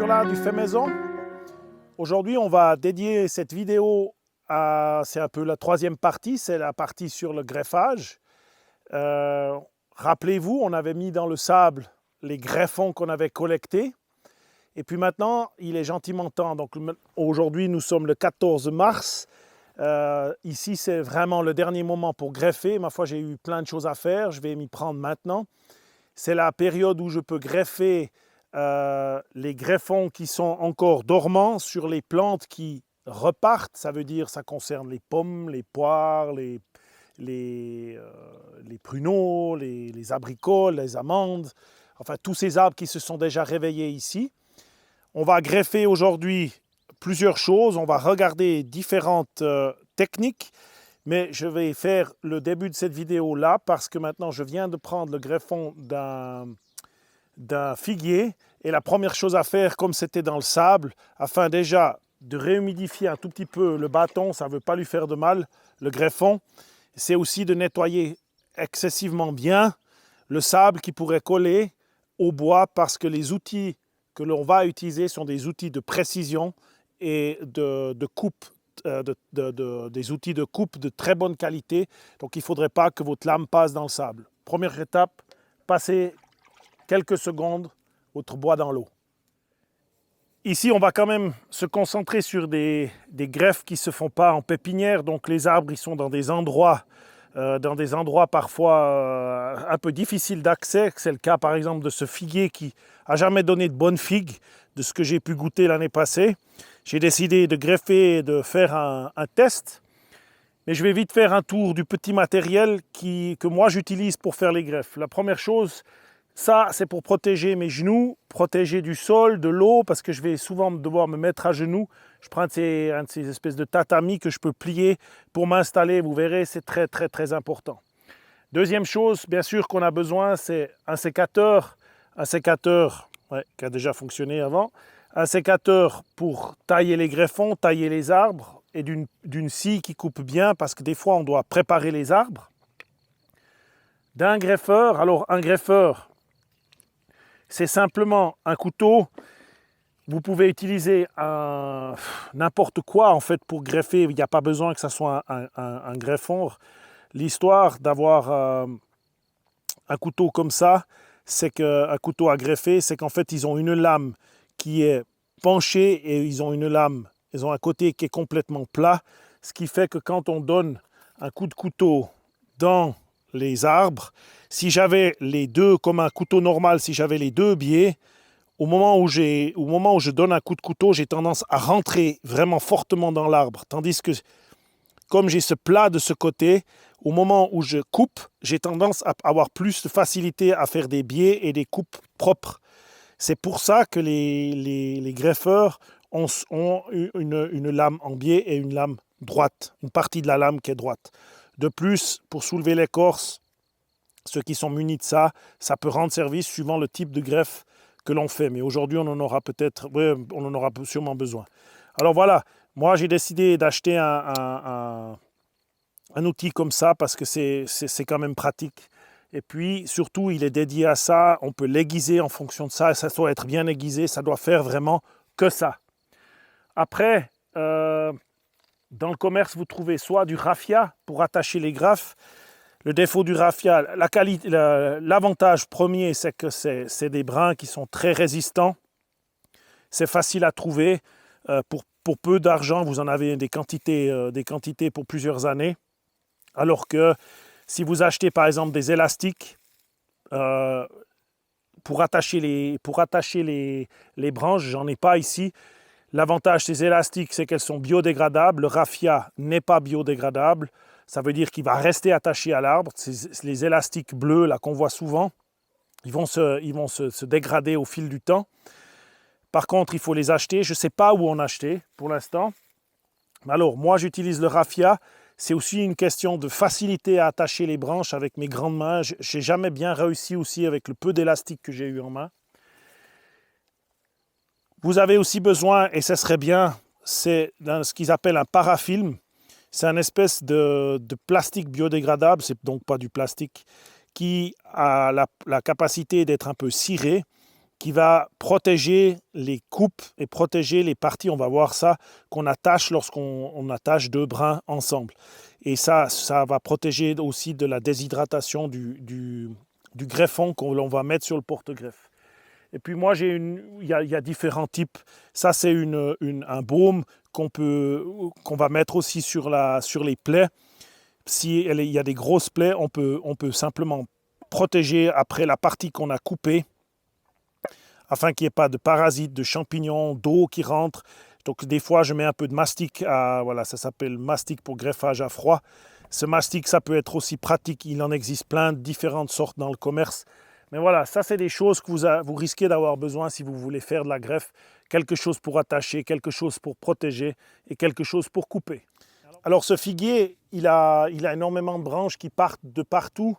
là du fait maison. Aujourd'hui, on va dédier cette vidéo à, c'est un peu la troisième partie, c'est la partie sur le greffage. Rappelez-vous, on avait mis dans le sable les greffons qu'on avait collectés. Et puis maintenant, il est gentiment temps. Donc aujourd'hui, nous sommes le 14 mars. Ici, c'est vraiment le dernier moment pour greffer. Ma foi, j'ai eu plein de choses à faire. Je vais m'y prendre maintenant. C'est la période où je peux greffer les greffons qui sont encore dormants sur les plantes qui repartent. Ça veut dire ça concerne les pommes, les poires, les pruneaux, les abricots, les amandes. Enfin, tous ces arbres qui se sont déjà réveillés ici. On va greffer aujourd'hui plusieurs choses. On va regarder différentes techniques. Mais je vais faire le début de cette vidéo là parce que maintenant je viens de prendre le greffon d'un figuier et la première chose à faire, comme c'était dans le sable, afin déjà de réhumidifier un tout petit peu le bâton, ça ne veut pas lui faire de mal, le greffon, c'est aussi de nettoyer excessivement bien le sable qui pourrait coller au bois parce que les outils que l'on va utiliser sont des outils de précision et de coupe. Des outils de coupe de très bonne qualité. Donc il ne faudrait pas que votre lame passe dans le sable. Première étape, passez quelques secondes votre bois dans l'eau. Ici, on va quand même se concentrer sur des greffes qui ne se font pas en pépinière. Donc les arbres, ils sont dans des endroits parfois un peu difficiles d'accès. C'est le cas par exemple de ce figuier qui n'a jamais donné de bonnes figues, de ce que j'ai pu goûter l'année passée. J'ai décidé de greffer et de faire un test. Mais je vais vite faire un tour du petit matériel que moi j'utilise pour faire les greffes. La première chose, ça c'est pour protéger mes genoux, protéger du sol, de l'eau, parce que je vais souvent devoir me mettre à genoux. Je prends un de ces espèces de tatamis que je peux plier pour m'installer. Vous verrez, c'est très très très important. Deuxième chose, bien sûr qu'on a besoin, c'est un sécateur. Un sécateur qui a déjà fonctionné avant. Un sécateur pour tailler les greffons, tailler les arbres et d'une scie qui coupe bien parce que des fois on doit préparer les arbres. D'un greffeur, alors un greffeur, c'est simplement un couteau. Vous pouvez utiliser n'importe quoi en fait pour greffer, il n'y a pas besoin que ce soit un greffon. L'histoire d'avoir un couteau comme ça, c'est qu'un couteau à greffer, c'est qu'en fait ils ont une lame qui est penchée et ils ont un côté qui est complètement plat, ce qui fait que quand on donne un coup de couteau dans les arbres, si j'avais les deux, comme un couteau normal, si j'avais les deux biais, au moment où je donne un coup de couteau, j'ai tendance à rentrer vraiment fortement dans l'arbre, tandis que comme j'ai ce plat de ce côté, au moment où je coupe, j'ai tendance à avoir plus de facilité à faire des biais et des coupes propres. C'est pour ça que les greffeurs ont une lame en biais et une lame droite, une partie de la lame qui est droite. De plus, pour soulever l'écorce, ceux qui sont munis de ça, ça peut rendre service suivant le type de greffe que l'on fait. Mais aujourd'hui, on en aura sûrement besoin. Alors voilà, moi j'ai décidé d'acheter un outil comme ça parce que c'est quand même pratique. Et puis, surtout, il est dédié à ça. On peut l'aiguiser en fonction de ça. Ça doit être bien aiguisé. Ça doit faire vraiment que ça. Après, dans le commerce, vous trouvez soit du raffia pour attacher les greffes. Le défaut du raffia, l'avantage premier, c'est que c'est des brins qui sont très résistants. C'est facile à trouver. Pour peu d'argent, vous en avez des quantités pour plusieurs années. Alors que si vous achetez par exemple des élastiques pour attacher les branches, j'en ai pas ici. L'avantage des élastiques, c'est qu'elles sont biodégradables. Le raffia n'est pas biodégradable. Ça veut dire qu'il va rester attaché à l'arbre. Les élastiques bleus là qu'on voit souvent, ils vont se dégrader au fil du temps. Par contre, il faut les acheter. Je ne sais pas où en acheter pour l'instant. Alors, moi, j'utilise le raffia. C'est aussi une question de facilité à attacher les branches avec mes grandes mains. Je n'ai jamais bien réussi aussi avec le peu d'élastique que j'ai eu en main. Vous avez aussi besoin, et ce serait bien, c'est ce qu'ils appellent un parafilm. C'est une espèce de plastique biodégradable, c'est donc pas du plastique, qui a la capacité d'être un peu ciré. qui va protéger les coupes et protéger les parties, on va voir ça, qu'on attache lorsqu'on attache deux brins ensemble. Et ça va protéger aussi de la déshydratation du greffon qu'on va mettre sur le porte-greffe. Et puis moi, il y a différents types. Ça, c'est un baume qu'on va mettre aussi sur les plaies. Si il y a des grosses plaies, on peut simplement protéger après la partie qu'on a coupée, afin qu'il n'y ait pas de parasites, de champignons, d'eau qui rentrent. Donc des fois, je mets un peu de mastic, voilà, ça s'appelle mastic pour greffage à froid. Ce mastic, ça peut être aussi pratique. Il en existe plein de différentes sortes dans le commerce. Mais voilà, ça c'est des choses que vous risquez d'avoir besoin si vous voulez faire de la greffe. Quelque chose pour attacher, quelque chose pour protéger et quelque chose pour couper. Alors ce figuier, il a énormément de branches qui partent de partout.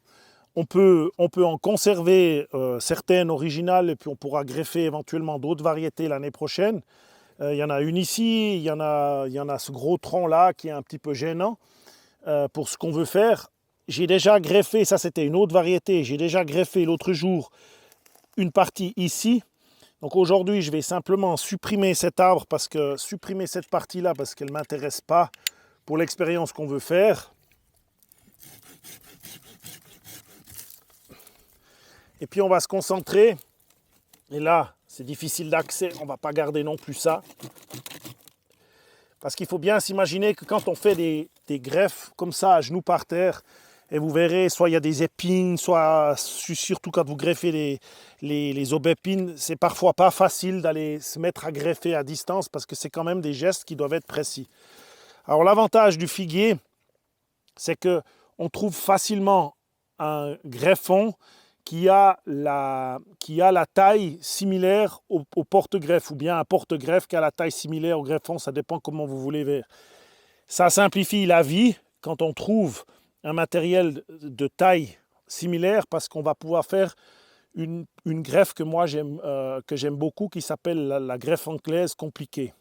On peut en conserver certaines originales et puis on pourra greffer éventuellement d'autres variétés l'année prochaine. Il y en a une ici, il y en a ce gros tronc là qui est un petit peu gênant pour ce qu'on veut faire. J'ai déjà greffé, ça c'était une autre variété, j'ai déjà greffé l'autre jour une partie ici. Donc aujourd'hui je vais simplement supprimer cet arbre, supprimer cette partie là parce qu'elle ne m'intéresse pas pour l'expérience qu'on veut faire. Et puis on va se concentrer, et là c'est difficile d'accès, on ne va pas garder non plus ça. Parce qu'il faut bien s'imaginer que quand on fait des greffes comme ça à genoux par terre, et vous verrez, soit il y a des épines, soit surtout quand vous greffez les aubépines, c'est parfois pas facile d'aller se mettre à greffer à distance parce que c'est quand même des gestes qui doivent être précis. Alors l'avantage du figuier, c'est qu'on trouve facilement un greffon qui a la taille similaire au porte-greffe, ou bien un porte-greffe qui a la taille similaire au greffon, ça dépend comment vous voulez faire. Ça simplifie la vie quand on trouve un matériel de taille similaire, parce qu'on va pouvoir faire une greffe que moi j'aime beaucoup, qui s'appelle la greffe anglaise compliquée.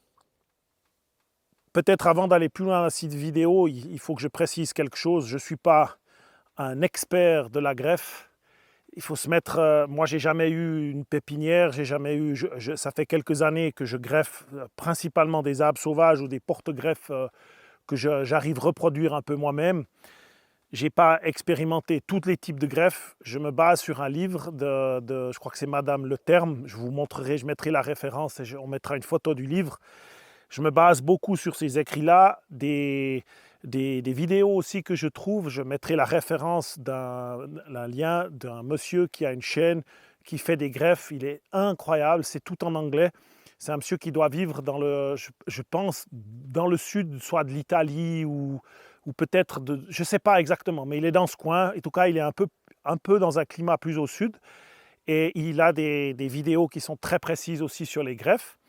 Peut-être avant d'aller plus loin dans cette vidéo, il faut que je précise quelque chose. Je ne suis pas un expert de la greffe. Il faut se mettre, moi j'ai jamais eu une pépinière, ça fait quelques années que je greffe principalement des arbres sauvages ou des porte-greffes que j'arrive à reproduire un peu moi-même. Je n'ai pas expérimenté tous les types de greffes. Je me base sur un livre je crois que c'est Madame Le Terme. Je vous montrerai, je mettrai la référence et on mettra une photo du livre. Je me base beaucoup sur ces écrits-là, des vidéos aussi que je trouve. Je mettrai la référence un lien d'un monsieur qui a une chaîne qui fait des greffes. Il est incroyable, c'est tout en anglais. C'est un monsieur qui doit vivre je pense, dans le sud, soit de l'Italie ou peut-être, je ne sais pas exactement, mais il est dans ce coin. En tout cas, il est un peu dans un climat plus au sud. Et il a des vidéos qui sont très précises aussi sur les greffes.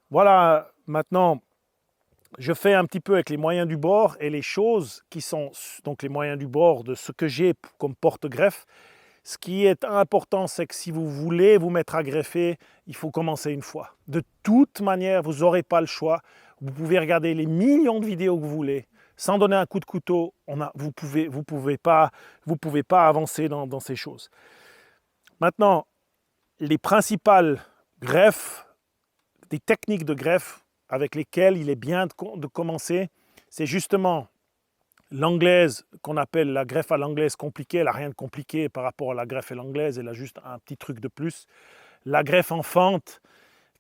Voilà, maintenant, je fais un petit peu avec les moyens du bord et les choses qui sont donc les moyens du bord de ce que j'ai comme porte-greffe. Ce qui est important, c'est que si vous voulez vous mettre à greffer, il faut commencer une fois. De toute manière, vous n'aurez pas le choix. Vous pouvez regarder les millions de vidéos que vous voulez. Sans donner un coup de couteau, vous pouvez pas avancer dans ces choses. Maintenant, les principales greffes, des techniques de greffe avec lesquelles il est bien de commencer, c'est justement l'anglaise qu'on appelle la greffe à l'anglaise compliquée. Elle n'a rien de compliqué par rapport à la greffe à l'anglaise, elle a juste un petit truc de plus. La greffe en fente,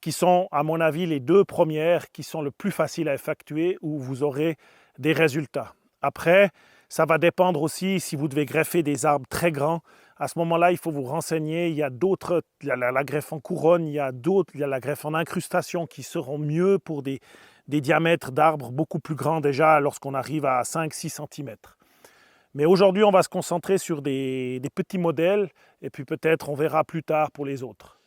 qui sont à mon avis les deux premières, qui sont le plus faciles à effectuer, où vous aurez des résultats. Après, ça va dépendre aussi si vous devez greffer des arbres très grands. À ce moment-là, il faut vous renseigner. Il y a d'autres, il y a la greffe en couronne, il y a la greffe en incrustation qui seront mieux pour des diamètres d'arbres beaucoup plus grands déjà lorsqu'on arrive à 5-6 cm. Mais aujourd'hui, on va se concentrer sur des petits modèles et puis peut-être on verra plus tard pour les autres.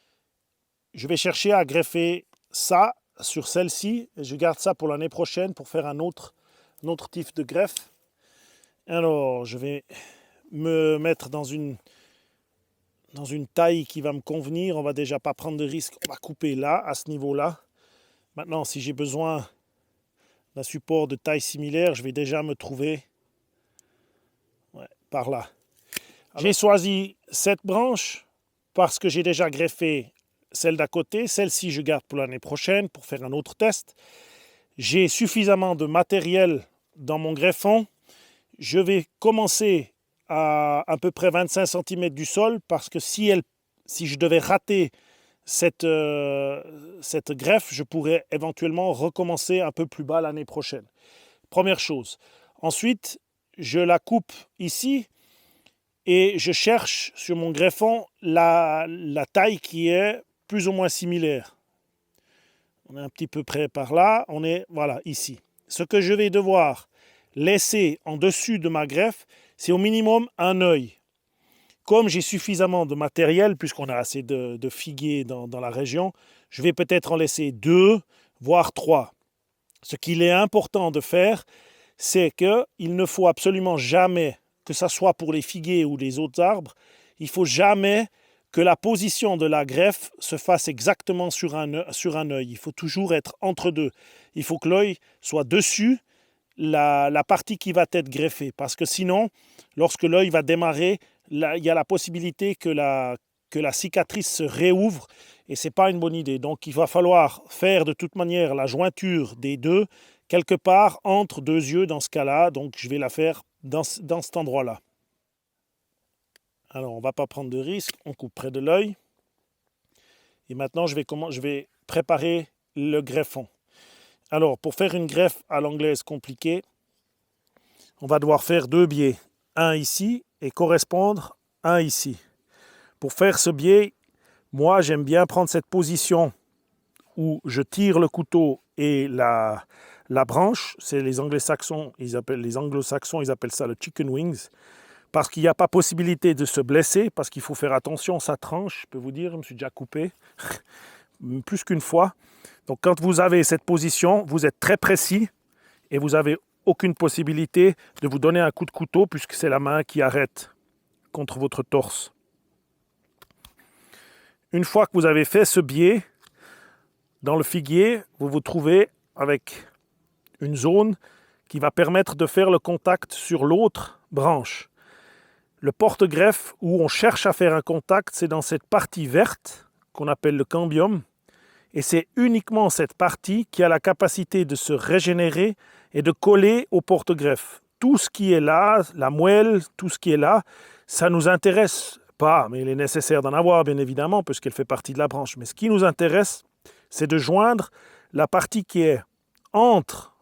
Je vais chercher à greffer ça sur celle-ci. Je garde ça pour l'année prochaine pour faire un autre type de greffe. Alors, je vais me mettre dans une taille qui va me convenir. On va déjà pas prendre de risque. On va couper là, à ce niveau-là. Maintenant, si j'ai besoin d'un support de taille similaire, je vais déjà me trouver par là. J'ai choisi cette branche parce que j'ai déjà greffé celle d'à côté. Celle-ci, je garde pour l'année prochaine pour faire un autre test. J'ai suffisamment de matériel dans mon greffon. Je vais commencer à peu près 25 cm du sol parce que si je devais rater cette greffe, je pourrais éventuellement recommencer un peu plus bas l'année prochaine. Première chose. Ensuite, je la coupe ici et je cherche sur mon greffon la taille qui est plus ou moins similaire. On est un petit peu près par là, on est voilà ici. Ce que je vais devoir laisser en dessus de ma greffe, c'est au minimum un œil. Comme j'ai suffisamment de matériel, puisqu'on a assez de figuiers dans la région, je vais peut-être en laisser 2, voire 3. Ce qu'il est important de faire, c'est qu'il ne faut absolument jamais, que ce soit pour les figuiers ou les autres arbres, il ne faut jamais que la position de la greffe se fasse exactement sur un œil. Il faut toujours être entre deux. Il faut que l'œil soit dessus la partie qui va être greffée. Parce que sinon, lorsque l'œil va démarrer, il y a la possibilité que la cicatrice se réouvre et ce n'est pas une bonne idée. Donc il va falloir faire de toute manière la jointure des deux quelque part entre deux yeux dans ce cas-là. Donc je vais la faire dans cet endroit-là. Alors on ne va pas prendre de risque, on coupe près de l'œil. Et maintenant je vais préparer le greffon. Alors pour faire une greffe à l'anglaise compliquée, on va devoir faire 2 biais. Un ici et correspondre un ici. Pour faire ce biais, moi j'aime bien prendre cette position où je tire le couteau et la branche. C'est les anglo-saxons, ils appellent ça le chicken wings. Parce qu'il n'y a pas possibilité de se blesser, parce qu'il faut faire attention, ça tranche, je peux vous dire, je me suis déjà coupé, plus qu'une fois. Donc quand vous avez cette position, vous êtes très précis et vous n'avez aucune possibilité de vous donner un coup de couteau puisque c'est la main qui arrête contre votre torse. Une fois que vous avez fait ce biais, dans le figuier, vous vous trouvez avec une zone qui va permettre de faire le contact sur l'autre branche. Le porte-greffe où on cherche à faire un contact, c'est dans cette partie verte qu'on appelle le cambium. Et c'est uniquement cette partie qui a la capacité de se régénérer et de coller au porte-greffe. Tout ce qui est là, la moelle, tout ce qui est là, ça ne nous intéresse pas, mais il est nécessaire d'en avoir bien évidemment puisqu'elle fait partie de la branche. Mais ce qui nous intéresse, c'est de joindre la partie qui est entre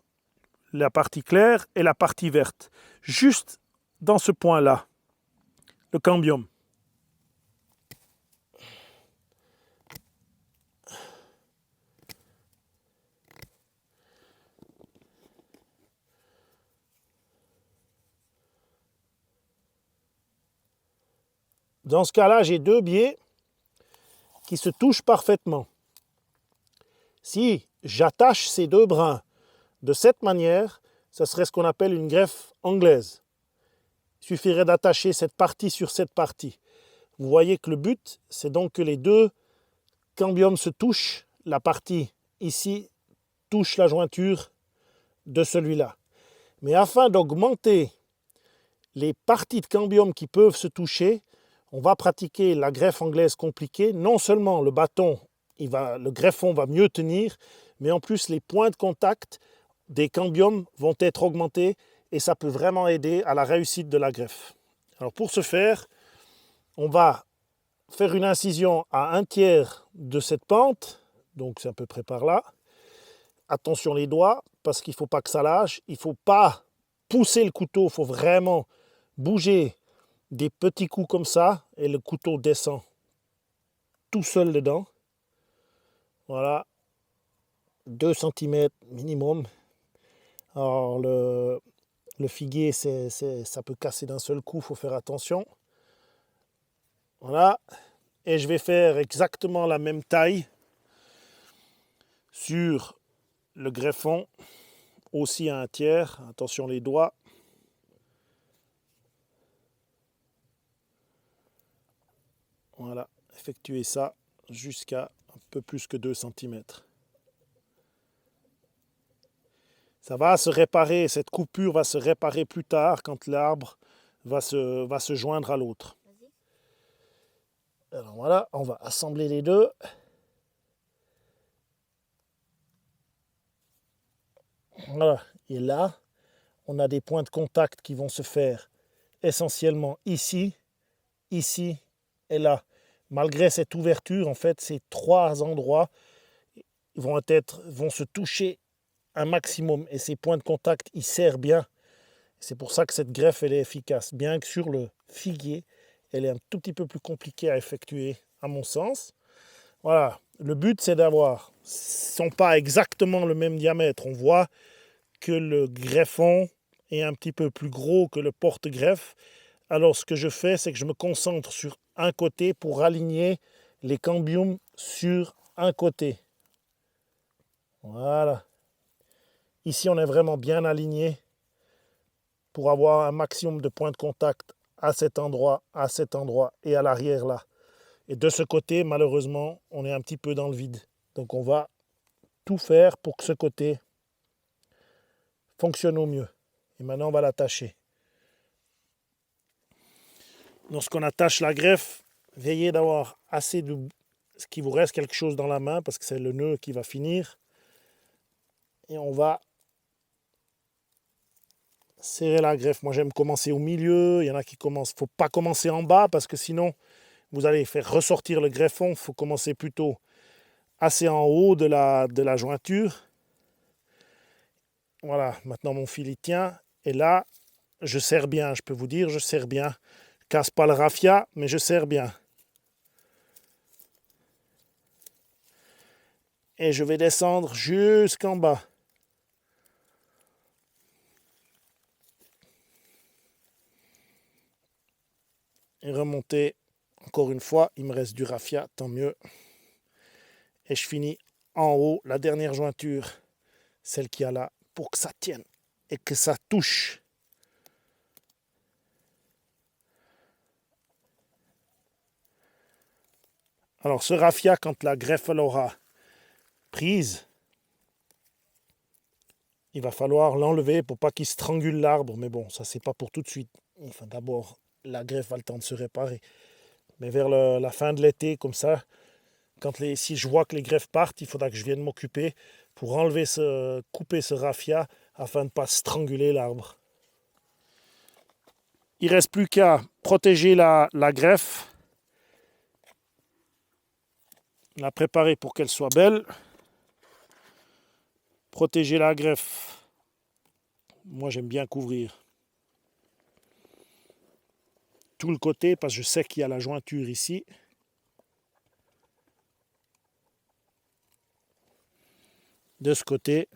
la partie claire et la partie verte. Juste dans ce point-là, le cambium. Dans ce cas-là, j'ai 2 biais qui se touchent parfaitement. Si j'attache ces 2 brins de cette manière, ce serait ce qu'on appelle une greffe anglaise. Il suffirait d'attacher cette partie sur cette partie. Vous voyez que le but, c'est donc que les 2 cambiums se touchent. La partie ici touche la jointure de celui-là. Mais afin d'augmenter les parties de cambium qui peuvent se toucher, on va pratiquer la greffe anglaise compliquée. Non seulement le bâton, le greffon va mieux tenir, mais en plus les points de contact des cambiums vont être augmentés et ça peut vraiment aider à la réussite de la greffe. Alors pour ce faire, on va faire une incision à 1/3 de cette pente, donc c'est à peu près par là. Attention les doigts, parce qu'il ne faut pas que ça lâche. Il ne faut pas pousser le couteau, il faut vraiment bouger des petits coups comme ça et le couteau descend tout seul dedans. Voilà, 2 cm minimum. Alors le figuier, ça peut casser d'un seul coup, il faut faire attention. Voilà, et je vais faire exactement la même taille sur le greffon, aussi à 1/3. Attention les doigts. Voilà, effectuez ça jusqu'à un peu plus que 2 cm. Ça va se réparer, cette coupure va se réparer plus tard quand l'arbre va se joindre à l'autre. Alors voilà, on va assembler les deux. Voilà. Et là, on a des points de contact qui vont se faire essentiellement ici, ici et là. Malgré cette ouverture, en fait, ces trois endroits vont se toucher un maximum. Et ces points de contact, ils serrent bien. C'est pour ça que cette greffe, elle est efficace. Bien que sur le figuier, elle est un tout petit peu plus compliquée à effectuer, à mon sens. Voilà. Le but, c'est d'avoir, ils ne sont pas exactement le même diamètre. On voit que le greffon est un petit peu plus gros que le porte-greffe. Alors, ce que je fais, c'est que je me concentre sur un côté pour aligner les cambiums sur un côté. Voilà. Ici, on est vraiment bien aligné pour avoir un maximum de points de contact à cet endroit et à l'arrière là. Et de ce côté, malheureusement, on est un petit peu dans le vide. Donc, on va tout faire pour que ce côté fonctionne au mieux. Et maintenant, on va l'attacher. Lorsqu'on attache la greffe, veillez d'avoir assez de... ce qui vous reste quelque chose dans la main, parce que c'est le nœud qui va finir. Et on va serrer la greffe. Moi, j'aime commencer au milieu. Il y en a qui commencent... Il ne faut pas commencer en bas, parce que sinon, vous allez faire ressortir le greffon. Il faut commencer plutôt assez en haut de la jointure. Voilà, maintenant mon fil y tient. Et là, je serre bien, je peux vous dire, je serre bien. Je casse pas le raffia, mais je serre bien. Et je vais descendre jusqu'en bas. Et remonter. Encore une fois, il me reste du raffia, tant mieux. Et je finis en haut, la dernière jointure, celle qu'il y a là, pour que ça tienne et que ça touche. Alors ce raffia, quand la greffe l'aura prise, il va falloir l'enlever pour pas qu'il strangule l'arbre. Mais bon, ça c'est pas pour tout de suite. Enfin, d'abord, la greffe a le temps de se réparer. Mais vers la fin de l'été, comme ça, si je vois que les greffes partent, il faudra que je vienne m'occuper pour couper ce raffia afin de ne pas stranguler l'arbre. Il ne reste plus qu'à protéger la greffe, la préparer pour qu'elle soit belle. Protéger la greffe. Moi, j'aime bien couvrir tout le côté parce que je sais qu'il y a la jointure ici. De ce côté.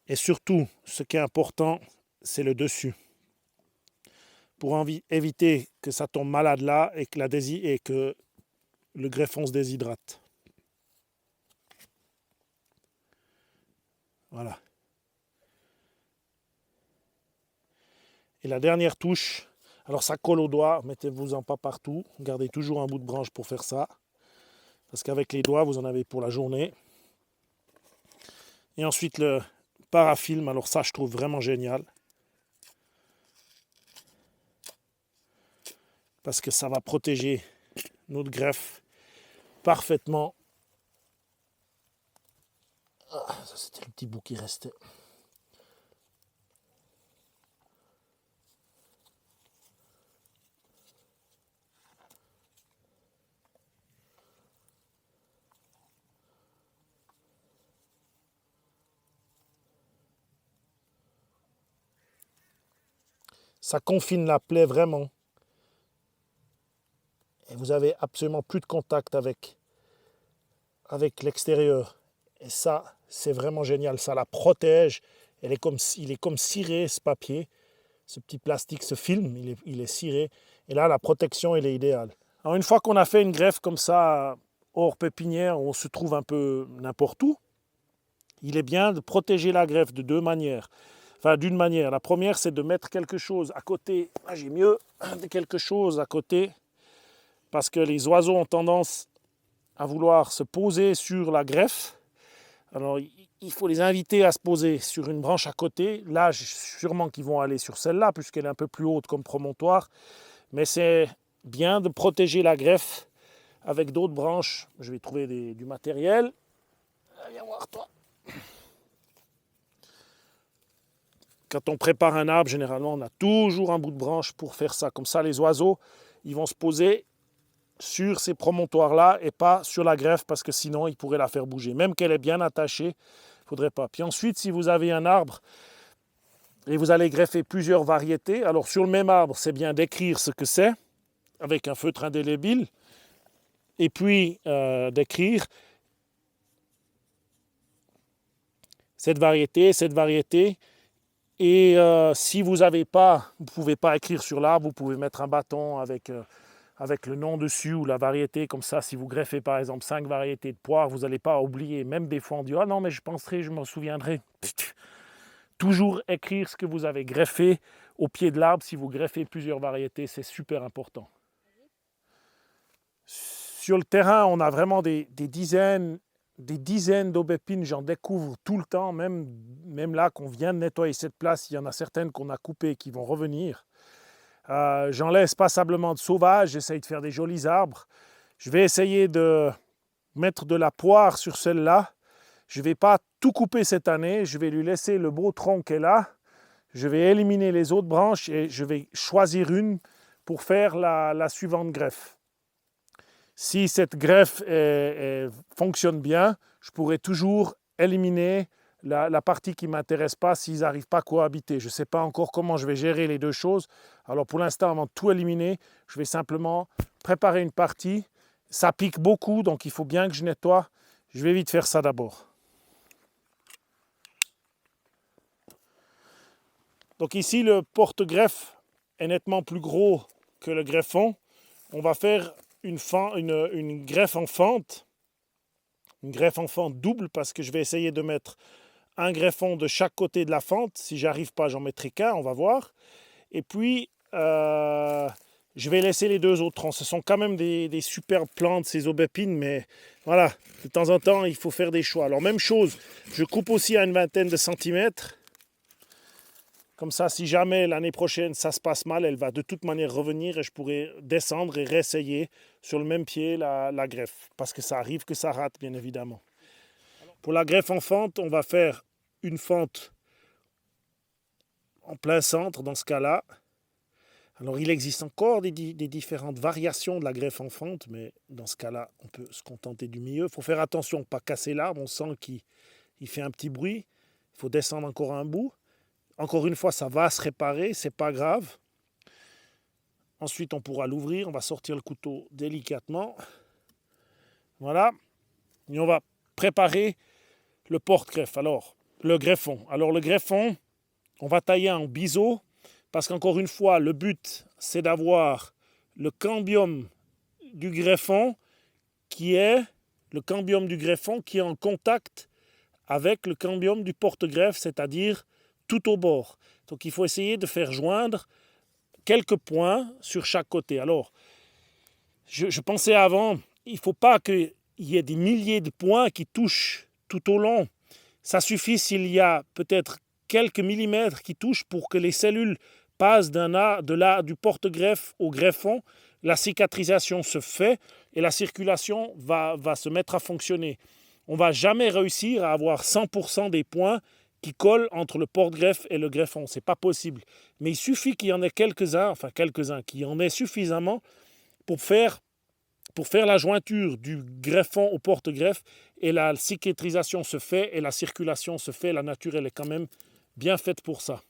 Et surtout, ce qui est important, c'est le dessus. Pour éviter que ça tombe malade là et que le greffon se déshydrate. Voilà. Et la dernière touche, alors ça colle au doigt, mettez-vous-en pas partout. Gardez toujours un bout de branche pour faire ça. Parce qu'avec les doigts, vous en avez pour la journée. Et ensuite le parafilm, alors ça je trouve vraiment génial. Parce que ça va protéger notre greffe parfaitement. Ah, ça c'était le petit bout qui restait. Ça confine la plaie vraiment. Et vous avez absolument plus de contact avec l'extérieur. Et ça, c'est vraiment génial. Ça la protège. Il est comme ciré, ce papier. Ce petit plastique, ce film, il est ciré. Et là, la protection, elle est idéale. Alors, une fois qu'on a fait une greffe comme ça, hors pépinière, on se trouve un peu n'importe où, il est bien de protéger la greffe de deux manières. Enfin, d'une manière. La première, c'est de mettre quelque chose à côté. Ah, j'ai mieux quelque chose à côté. Parce que les oiseaux ont tendance à vouloir se poser sur la greffe. Alors, il faut les inviter à se poser sur une branche à côté. Là, sûrement qu'ils vont aller sur celle-là, puisqu'elle est un peu plus haute comme promontoire. Mais c'est bien de protéger la greffe avec d'autres branches. Je vais trouver du matériel. Viens voir toi. Quand on prépare un arbre, généralement, on a toujours un bout de branche pour faire ça. Comme ça, les oiseaux, ils vont se poser sur ces promontoires-là et pas sur la greffe parce que sinon, ils pourraient la faire bouger. Même qu'elle est bien attachée, il ne faudrait pas. Puis ensuite, si vous avez un arbre et vous allez greffer plusieurs variétés, alors sur le même arbre, c'est bien d'écrire ce que c'est avec un feutre indélébile et puis d'écrire cette variété. Et si vous ne pouvez pas écrire sur l'arbre, vous pouvez mettre un bâton avec le nom dessus ou la variété. Comme ça, si vous greffez par exemple 5 variétés de poires, vous n'allez pas oublier. Même des fois, on dit « Ah non, mais je m'en souviendrai. » Toujours écrire ce que vous avez greffé au pied de l'arbre. Si vous greffez plusieurs variétés, c'est super important. Sur le terrain, on a vraiment des dizaines d'aubépines, j'en découvre tout le temps, même là qu'on vient de nettoyer cette place, il y en a certaines qu'on a coupées qui vont revenir. J'en laisse passablement de sauvages, j'essaye de faire des jolis arbres. Je vais essayer de mettre de la poire sur celle-là. Je ne vais pas tout couper cette année, je vais lui laisser le beau tronc qu'elle a. Je vais éliminer les autres branches et je vais choisir une pour faire la suivante greffe. Si cette greffe fonctionne bien, je pourrais toujours éliminer la partie qui ne m'intéresse pas s'ils n'arrivent pas à cohabiter. Je ne sais pas encore comment je vais gérer les deux choses. Alors pour l'instant, avant de tout éliminer, je vais simplement préparer une partie. Ça pique beaucoup, donc il faut bien que je nettoie. Je vais vite faire ça d'abord. Donc ici, le porte-greffe est nettement plus gros que le greffon. On va faire une greffe en fente. Une greffe en fente double parce que je vais essayer de mettre un greffon de chaque côté de la fente. Si j'arrive pas, j'en mettrai qu'un, on va voir. Et puis, je vais laisser les deux autres troncs. Ce sont quand même des superbes plantes, ces aubépines, mais voilà, de temps en temps, il faut faire des choix. Alors, même chose, je coupe aussi à une vingtaine de centimètres. Comme ça, si jamais l'année prochaine ça se passe mal, elle va de toute manière revenir et je pourrai descendre et réessayer sur le même pied la greffe. Parce que ça arrive que ça rate, bien évidemment. Pour la greffe en fente, on va faire une fente en plein centre dans ce cas-là. Alors, il existe encore des différentes variations de la greffe en fente, mais dans ce cas-là, on peut se contenter du milieu. Il faut faire attention, pas casser l'arbre. On sent qu'il fait un petit bruit. Il faut descendre encore un bout. Encore une fois, ça va se réparer, c'est pas grave. Ensuite, on pourra l'ouvrir. On va sortir le couteau délicatement. Voilà. Et on va préparer le porte-greffe. Alors, le greffon. Alors, le greffon, on va tailler en biseau parce qu'encore une fois, le but, c'est d'avoir le cambium du greffon qui est en contact avec le cambium du porte-greffe, c'est-à-dire tout au bord. Donc il faut essayer de faire joindre quelques points sur chaque côté. Alors, je pensais avant, il ne faut pas qu'il y ait des milliers de points qui touchent tout au long. Ça suffit s'il y a peut-être quelques millimètres qui touchent pour que les cellules passent du porte-greffe au greffon. La cicatrisation se fait et la circulation va se mettre à fonctionner. On ne va jamais réussir à avoir 100% des points qui collent entre le porte-greffe et le greffon. Ce n'est pas possible. Mais il suffit qu'il y en ait quelques-uns, qu'il y en ait suffisamment pour faire la jointure du greffon au porte-greffe et la cicatrisation se fait et la circulation se fait. La nature, elle est quand même bien faite pour ça.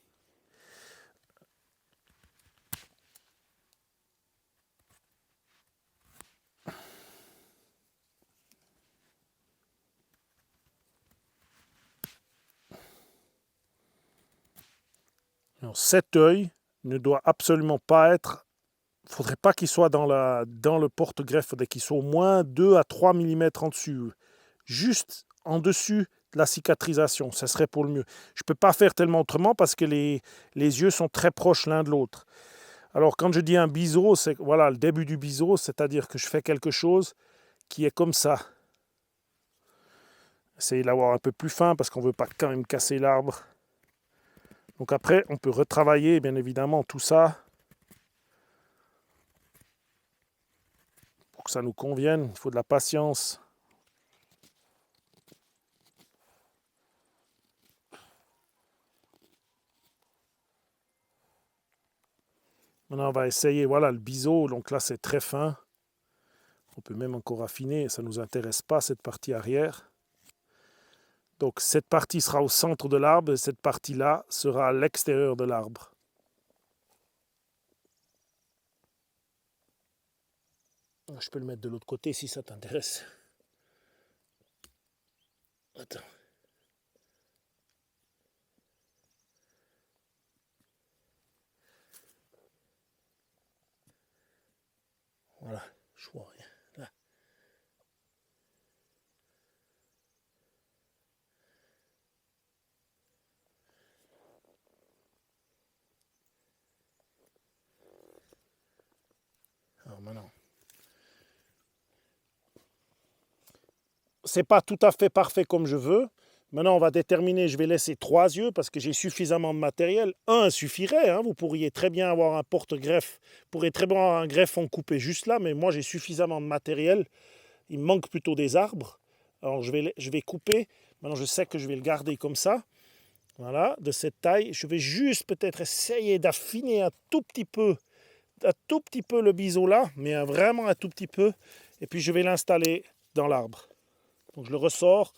Alors, cet œil ne doit absolument pas être. Il ne faudrait pas qu'il soit dans le porte-greffe, il faudrait qu'il soit au moins 2 à 3 mm en dessus. Juste en dessus de la cicatrisation, ça serait pour le mieux. Je ne peux pas faire tellement autrement parce que les yeux sont très proches l'un de l'autre. Alors quand je dis un biseau, c'est voilà, le début du biseau, c'est-à-dire que je fais quelque chose qui est comme ça. Essayez d'avoir un peu plus fin parce qu'on ne veut pas quand même casser l'arbre. Donc après, on peut retravailler bien évidemment tout ça pour que ça nous convienne. Il faut de la patience. Maintenant, on va essayer, voilà, le biseau. Donc là, c'est très fin. On peut même encore affiner. Ça ne nous intéresse pas, cette partie arrière. Donc cette partie sera au centre de l'arbre et cette partie-là sera à l'extérieur de l'arbre. Je peux le mettre de l'autre côté si ça t'intéresse. Attends. Voilà, je vois rien. Là. Alors maintenant. C'est pas tout à fait parfait comme je veux. Maintenant, on va déterminer, je vais laisser 3 yeux parce que j'ai suffisamment de matériel. Un suffirait, hein, vous pourriez très bien avoir un porte-greffe, vous pourriez très bien avoir un greffon coupé juste là, mais moi j'ai suffisamment de matériel. Il me manque plutôt des arbres. Alors je vais couper. Maintenant, je sais que je vais le garder comme ça. Voilà, de cette taille. Je vais juste peut-être essayer d'affiner un tout petit peu le biseau là, mais vraiment un tout petit peu. Et puis je vais l'installer dans l'arbre. Donc je le ressors.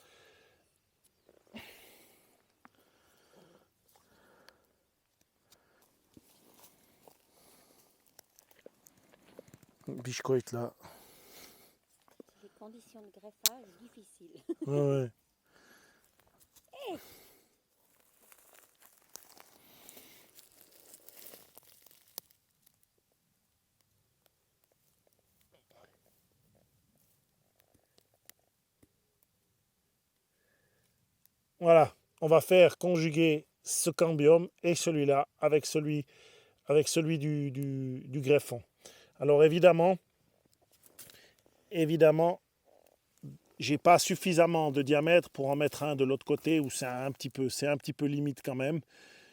Bichcoit là. Des conditions de greffage difficiles. Ouais. Voilà, on va faire conjuguer ce cambium et celui-là avec celui du greffon. Alors évidemment, j'ai pas suffisamment de diamètre pour en mettre un de l'autre côté où c'est un petit peu limite quand même.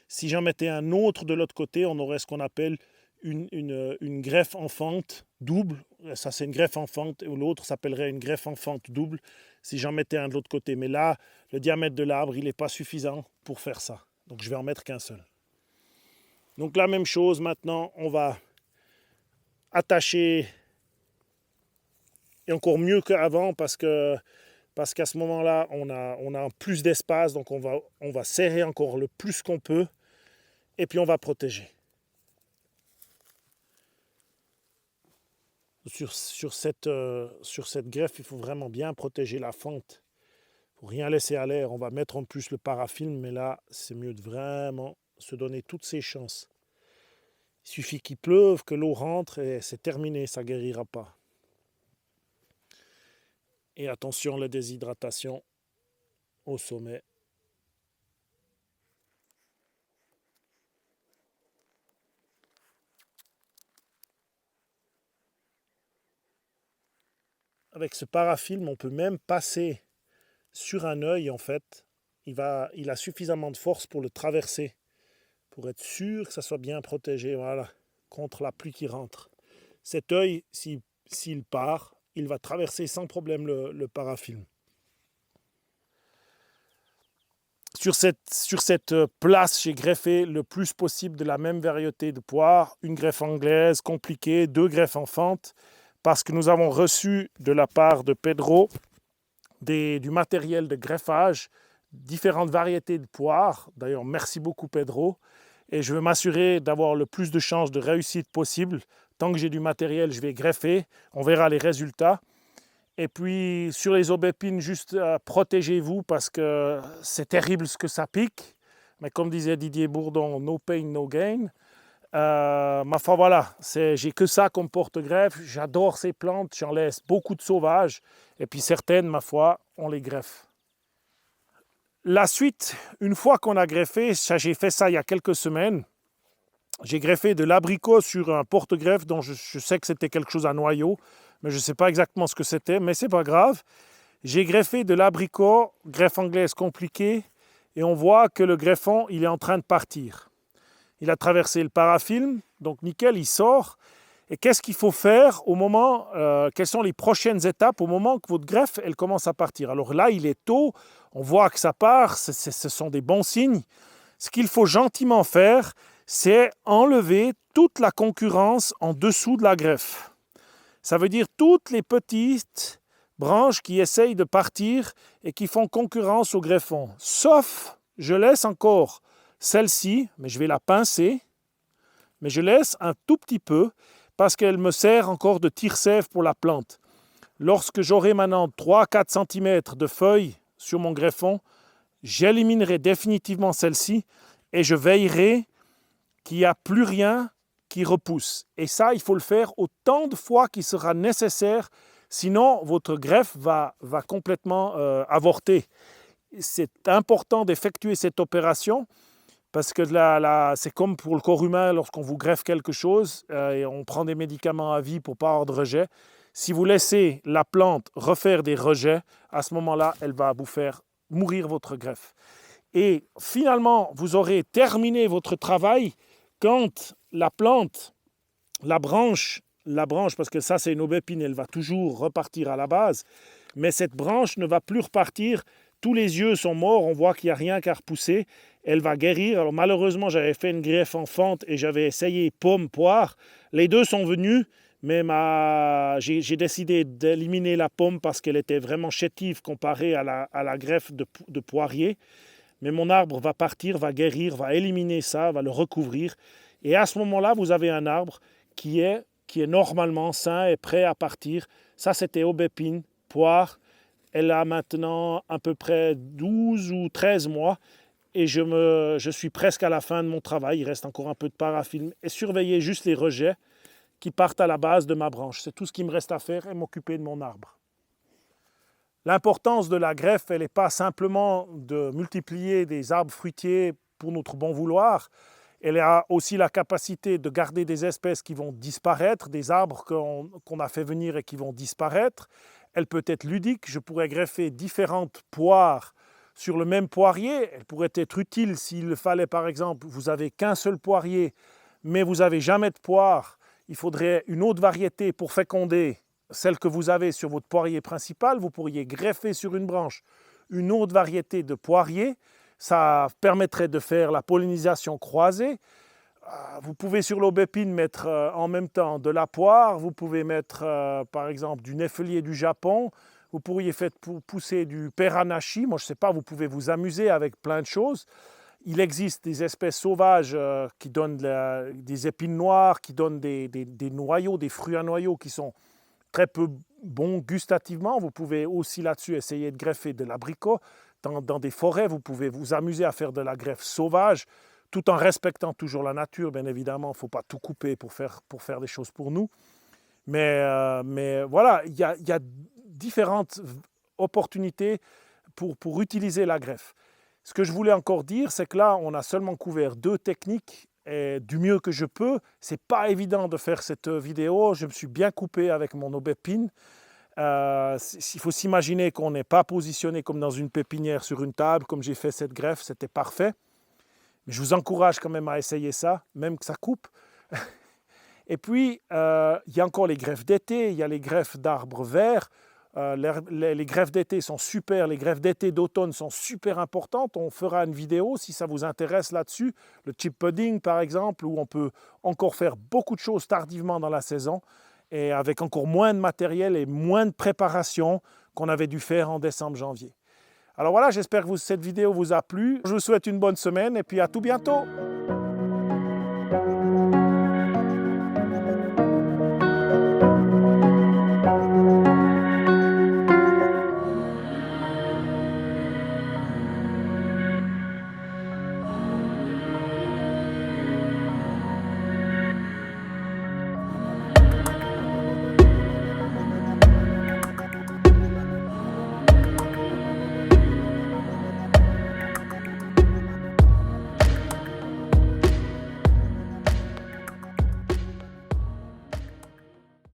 Si j'en mettais un autre de l'autre côté, on aurait ce qu'on appelle une greffe en fente double. Ça, c'est une greffe en fente, et l'autre s'appellerait une greffe en fente double si j'en mettais un de l'autre côté. Mais là, le diamètre de l'arbre, il n'est pas suffisant pour faire ça. Donc, je vais en mettre qu'un seul. Donc, la même chose, maintenant, on va attacher, et encore mieux qu'avant parce qu'à ce moment-là, on a plus d'espace, donc on va serrer encore le plus qu'on peut, et puis on va protéger. Sur cette greffe, il faut vraiment bien protéger la fente. Il ne faut rien laisser à l'air. On va mettre en plus le parafilm, mais là, c'est mieux de vraiment se donner toutes ses chances. Il suffit qu'il pleuve, que l'eau rentre, et c'est terminé, ça ne guérira pas. Et attention, la déshydratation au sommet. Avec ce parafilm, on peut même passer sur un œil, en fait. Il a suffisamment de force pour le traverser, pour être sûr que ça soit bien protégé, voilà, contre la pluie qui rentre. Cet œil, s'il part, il va traverser sans problème le parafilm. Sur cette place, j'ai greffé le plus possible de la même variété de poires, une greffe anglaise compliquée, 2 greffes en fente, parce que nous avons reçu de la part de Pedro du matériel de greffage, différentes variétés de poires. D'ailleurs, merci beaucoup Pedro. Et je veux m'assurer d'avoir le plus de chances de réussite possible. Tant que j'ai du matériel, je vais greffer. On verra les résultats. Et puis, sur les aubépines, juste protégez-vous parce que c'est terrible ce que ça pique. Mais comme disait Didier Bourdon, no pain, no gain. Ma foi, voilà, j'ai que ça comme porte-greffe. J'adore ces plantes, j'en laisse beaucoup de sauvages. Et puis certaines, ma foi, on les greffe. La suite, une fois qu'on a greffé, j'ai fait ça il y a quelques semaines, j'ai greffé de l'abricot sur un porte-greffe dont je sais que c'était quelque chose à noyau, mais je ne sais pas exactement ce que c'était, mais c'est pas grave. J'ai greffé de l'abricot, greffe anglaise compliquée, et on voit que le greffon, il est en train de partir. Il a traversé le parafilm, donc nickel, il sort. Et qu'est-ce qu'il faut faire au moment, quelles sont les prochaines étapes au moment que votre greffe elle commence à partir? Alors là, il est tôt, on voit que ça part, ce sont des bons signes. Ce qu'il faut gentiment faire, c'est enlever toute la concurrence en dessous de la greffe. Ça veut dire toutes les petites branches qui essayent de partir et qui font concurrence au greffon. Sauf, je laisse encore celle-ci, mais je vais la pincer, mais je laisse un tout petit peu parce qu'elle me sert encore de tire-sève pour la plante. Lorsque j'aurai maintenant 3-4 cm de feuilles sur mon greffon, j'éliminerai définitivement celle-ci et je veillerai qu'il n'y a plus rien qui repousse. Et ça, il faut le faire autant de fois qu'il sera nécessaire, sinon votre greffe va complètement avorter. C'est important d'effectuer cette opération parce que c'est comme pour le corps humain lorsqu'on vous greffe quelque chose et on prend des médicaments à vie pour ne pas avoir de rejet. Si vous laissez la plante refaire des rejets, à ce moment-là, elle va vous faire mourir votre greffe. Et finalement, vous aurez terminé votre travail quand la plante, la branche, parce que ça c'est une aubépine, elle va toujours repartir à la base, mais cette branche ne va plus repartir, tous les yeux sont morts, on voit qu'il n'y a rien qu'à repousser, elle va guérir. Alors malheureusement, j'avais fait une greffe en fente et j'avais essayé pomme, poire, les deux sont venus, mais j'ai décidé d'éliminer la pomme parce qu'elle était vraiment chétive comparée à la greffe de poirier. Mais mon arbre va partir, va guérir, va éliminer ça, va le recouvrir. Et à ce moment-là, vous avez un arbre qui est normalement sain et prêt à partir. Ça, c'était aubépine, poire. Elle a maintenant à peu près 12 ou 13 mois. Et je suis presque à la fin de mon travail. Il reste encore un peu de parafilm. Et surveiller juste les rejets qui partent à la base de ma branche. C'est tout ce qui me reste à faire et m'occuper de mon arbre. L'importance de la greffe, elle n'est pas simplement de multiplier des arbres fruitiers pour notre bon vouloir. Elle a aussi la capacité de garder des espèces qui vont disparaître, des arbres qu'on a fait venir et qui vont disparaître. Elle peut être ludique. Je pourrais greffer différentes poires sur le même poirier. Elle pourrait être utile s'il fallait, par exemple, vous n'avez qu'un seul poirier, mais vous n'avez jamais de poire. Il faudrait une autre variété pour féconder celle que vous avez sur votre poirier principal. Vous pourriez greffer sur une branche une autre variété de poirier. Ça permettrait de faire la pollinisation croisée. Vous pouvez sur l'aubépine mettre en même temps de la poire. Vous pouvez mettre par exemple du néfelier du Japon. Vous pourriez faire pousser du peranashi. Moi je ne sais pas, vous pouvez vous amuser avec plein de choses. Il existe des espèces sauvages qui donnent des épines noires, qui donnent des noyaux, des fruits à noyaux qui sont très peu bons gustativement. Vous pouvez aussi là-dessus essayer de greffer de l'abricot. Dans des forêts, vous pouvez vous amuser à faire de la greffe sauvage, tout en respectant toujours la nature. Bien évidemment, il ne faut pas tout couper pour faire des choses pour nous. Mais voilà, il y a différentes opportunités pour utiliser la greffe. Ce que je voulais encore dire, c'est que là, on a seulement couvert 2 techniques. Et du mieux que je peux, c'est pas évident de faire cette vidéo. Je me suis bien coupé avec mon aubépine. Il faut s'imaginer qu'on n'est pas positionné comme dans une pépinière sur une table, comme j'ai fait cette greffe, c'était parfait. Mais je vous encourage quand même à essayer ça, même que ça coupe. Et puis, il y a encore les greffes d'été, il y a les greffes d'arbres verts. Les greffes d'été sont super, les greffes d'été d'automne sont super importantes. On fera une vidéo si ça vous intéresse là-dessus. Le chip pudding par exemple, où on peut encore faire beaucoup de choses tardivement dans la saison et avec encore moins de matériel et moins de préparation qu'on avait dû faire en décembre-janvier. Alors voilà, j'espère que cette vidéo vous a plu. Je vous souhaite une bonne semaine et puis à tout bientôt.